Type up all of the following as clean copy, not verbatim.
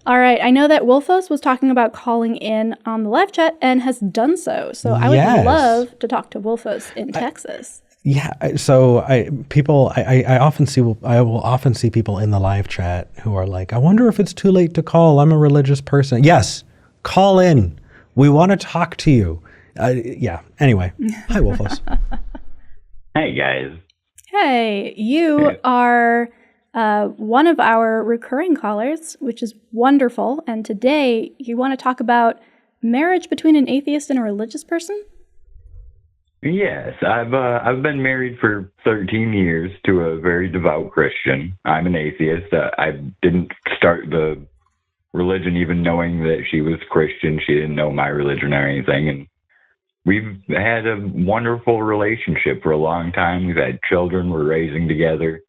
All right. I know that Wolfos was talking about calling in on the live chat and has done so. So I would love to talk to Wolfos in Texas. Yeah. So I will often see people in the live chat who are like, I wonder if it's too late to call. I'm a religious person. Yes. Call in. We want to talk to you. Yeah. Anyway. Hi, Wolfos. Hey, guys. Hey, you are one of our recurring callers, which is wonderful. And today you want to talk about marriage between an atheist and a religious person? Yes, I've been married for 13 years to a very devout Christian. I'm an atheist. I didn't start the religion even knowing that she was Christian. She didn't know my religion or anything. And we've had a wonderful relationship for a long time. We've had children we're raising together.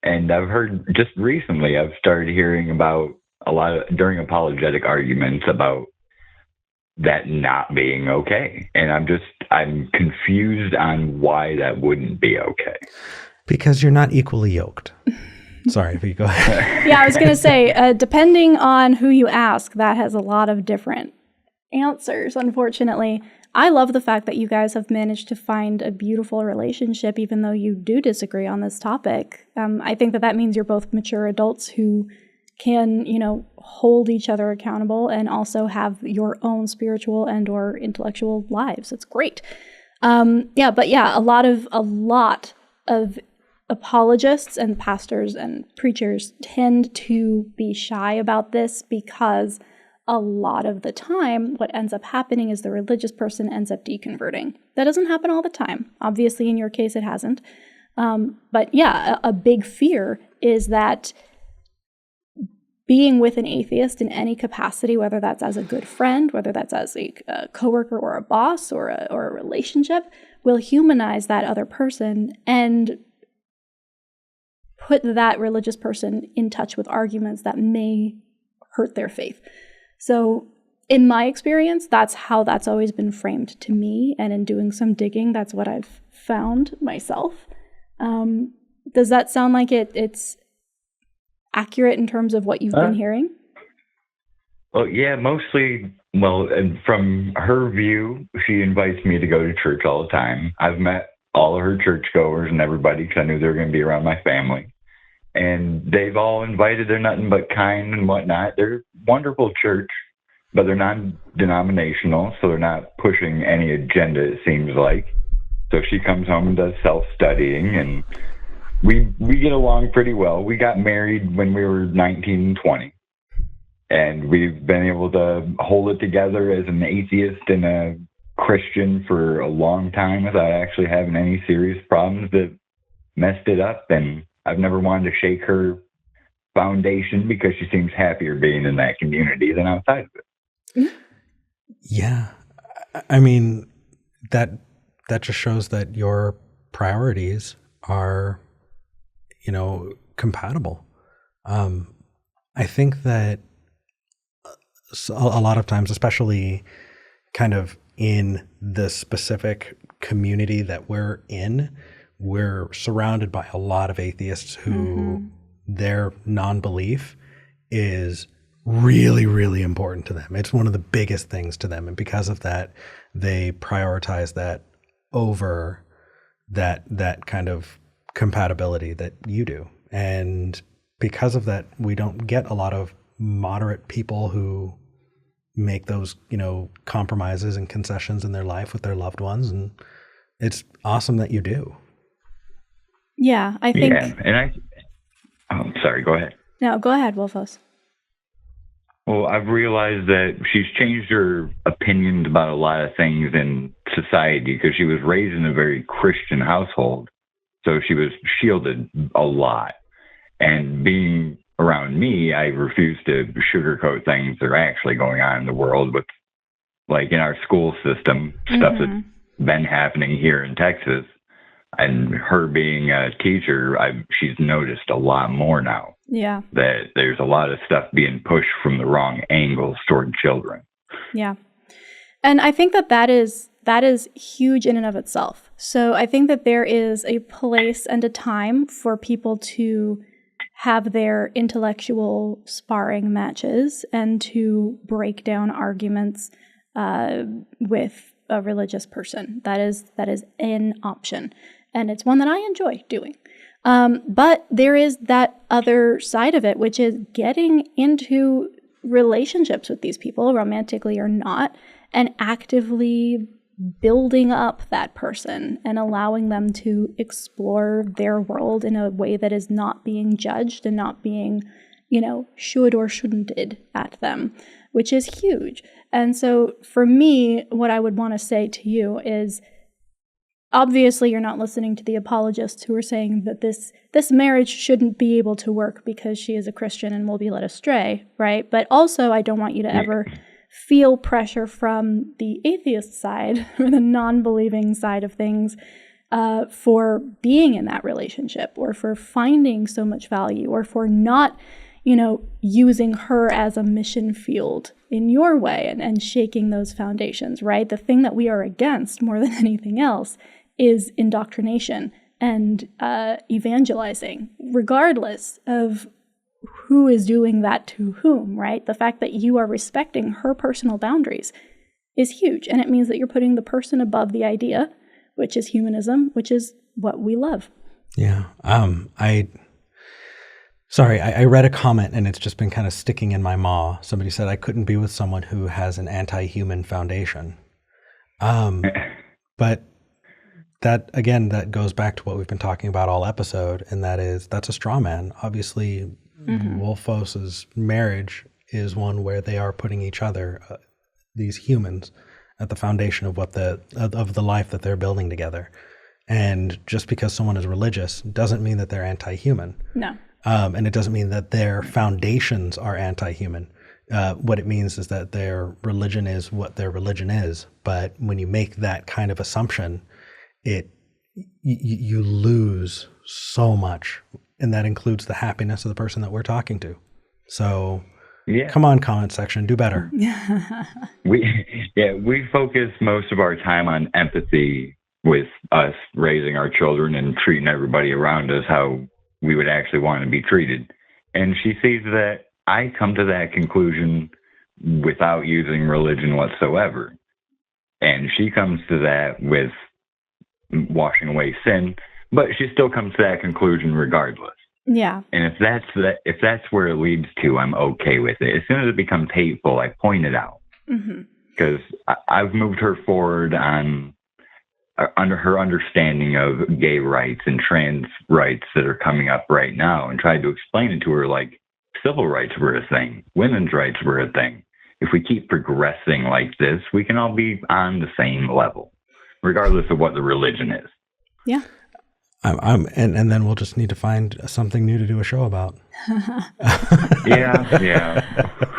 And I've heard just recently, I've started hearing about a lot of, during apologetic arguments about that not being okay. And I'm confused on why that wouldn't be okay. Because you're not equally yoked. Sorry, if you go ahead. Yeah, I was going to say, depending on who you ask, that has a lot of different answers, unfortunately. I love the fact that you guys have managed to find a beautiful relationship, even though you do disagree on this topic. I think that means you're both mature adults who can, hold each other accountable and also have your own spiritual and or intellectual lives. It's great. A lot of apologists and pastors and preachers tend to be shy about this because a lot of the time, what ends up happening is the religious person ends up deconverting. That doesn't happen all the time. Obviously, in your case, it hasn't. A big fear is that being with an atheist in any capacity, whether that's as a good friend, whether that's as a coworker or a boss or a relationship, will humanize that other person and put that religious person in touch with arguments that may hurt their faith. So in my experience, that's how that's always been framed to me. And in doing some digging, that's what I've found myself. Does that sound like it's accurate in terms of what you've been hearing? Well, yeah, mostly. Well, and from her view, she invites me to go to church all the time. I've met all of her churchgoers and everybody because I knew they were going to be around my family. And they've all invited. They're nothing but kind and whatnot. They're wonderful church, but they're non-denominational, so they're not pushing any agenda, it seems like. So she comes home and does self-studying, and we get along pretty well. We got married when we were 19 and 20, and we've been able to hold it together as an atheist and a Christian for a long time without actually having any serious problems that messed it up. And I've never wanted to shake her foundation because she seems happier being in that community than outside of it. Yeah. I mean, that just shows that your priorities are, compatible. I think that a lot of times, especially kind of in the specific community that we're in, we're surrounded by a lot of atheists who their non-belief is really, really important to them. It's one of the biggest things to them. And because of that, they prioritize that over that kind of compatibility that you do. And because of that, we don't get a lot of moderate people who make those, compromises and concessions in their life with their loved ones. And it's awesome that you do. Yeah, I think. Yeah, and sorry, go ahead. No, go ahead, Wolfos. Well, I've realized that she's changed her opinions about a lot of things in society because she was raised in a very Christian household. So she was shielded a lot. And being around me, I refuse to sugarcoat things that are actually going on in the world with, like in our school system, stuff that's been happening here in Texas. And her being a teacher, she's noticed a lot more now. Yeah. That there's a lot of stuff being pushed from the wrong angles toward children. Yeah. And I think that is huge in and of itself. So I think that there is a place and a time for people to have their intellectual sparring matches and to break down arguments with a religious person. That is an option, and it's one that I enjoy doing. But there is that other side of it, which is getting into relationships with these people, romantically or not, and actively building up that person and allowing them to explore their world in a way that is not being judged and not being, should or shouldn'ted at them, which is huge. And so for me, what I would want to say to you is, obviously you're not listening to the apologists who are saying that this marriage shouldn't be able to work because she is a Christian and will be led astray, right? But also I don't want you to ever feel pressure from the atheist side or the non-believing side of things for being in that relationship, or for finding so much value, or for not, using her as a mission field in your way and shaking those foundations, right? The thing that we are against more than anything else is indoctrination and evangelizing, regardless of who is doing that to whom, right? The fact that you are respecting her personal boundaries is huge. And it means that you're putting the person above the idea, which is humanism, which is what we love. Yeah. I read a comment and it's just been kind of sticking in my maw. Somebody said, I couldn't be with someone who has an anti-human foundation. But that goes back to what we've been talking about all episode. And that's a straw man. Obviously, Wolfos's marriage is one where they are putting each other, these humans, at the foundation of of the life that they're building together. And just because someone is religious doesn't mean that they're anti-human. No. And it doesn't mean that their foundations are anti-human. What it means is that their religion is what their religion is. But when you make that kind of assumption, you lose so much. And that includes the happiness of the person that we're talking to. So come on, comment section, do better. We focus most of our time on empathy with us raising our children and treating everybody around us how we would actually want to be treated. And she sees that I come to that conclusion without using religion whatsoever. And she comes to that with washing away sin, but she still comes to that conclusion regardless. Yeah. And if that's where it leads to, I'm okay with it. As soon as it becomes hateful, I point it out. Because I've moved her forward on under her understanding of gay rights and trans rights that are coming up right now, and tried to explain it to her like civil rights were a thing, women's rights were a thing. If we keep progressing like this, we can all be on the same level, regardless of what the religion is. Yeah. And then we'll just need to find something new to do a show about. Yeah.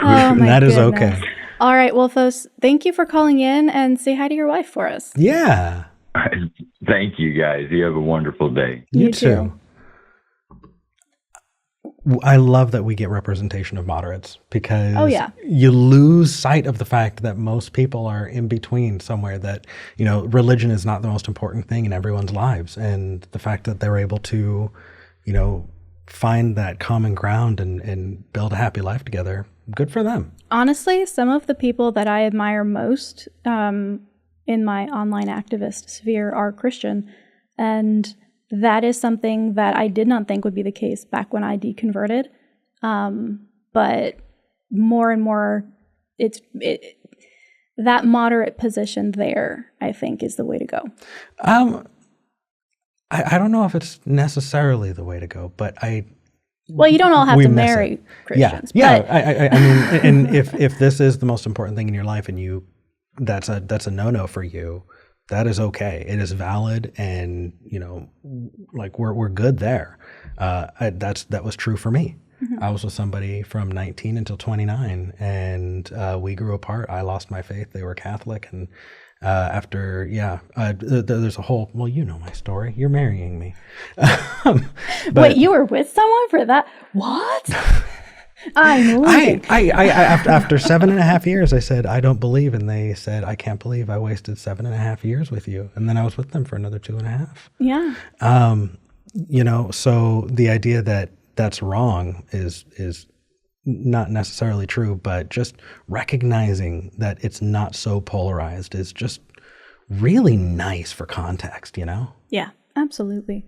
Oh, my that is goodness. okay. All right, Wolfos, thank you for calling in, and say hi to your wife for us. Yeah. Thank you, guys. You have a wonderful day. You too. I love that we get representation of moderates, because you lose sight of the fact that most people are in between somewhere, that, religion is not the most important thing in everyone's lives. And the fact that they're able to, find that common ground and build a happy life together, good for them. Honestly, some of the people that I admire most in my online activist sphere are Christian. And that is something that I did not think would be the case back when I deconverted. But more and more, that moderate position there, I think, is the way to go. I don't know if it's necessarily the way to go, but well, you don't all have to marry Christians. Yeah. I mean, and if this is the most important thing in your life, and that's a no-no for you, that is okay. It is valid, and we're good there. That was true for me. I was with somebody from 19 until 29, and we grew apart. I lost my faith. They were Catholic, and there's a whole. Well, you know my story. You're marrying me. Wait, you were with someone for that? What? I'm leaving. After 7.5 years, I said, I don't believe. And they said, I can't believe I wasted 7.5 years with you. And then I was with them for another 2.5. Yeah. So the idea that that's wrong is not necessarily true, but just recognizing that it's not so polarized is just really nice for context, you know? Yeah, absolutely.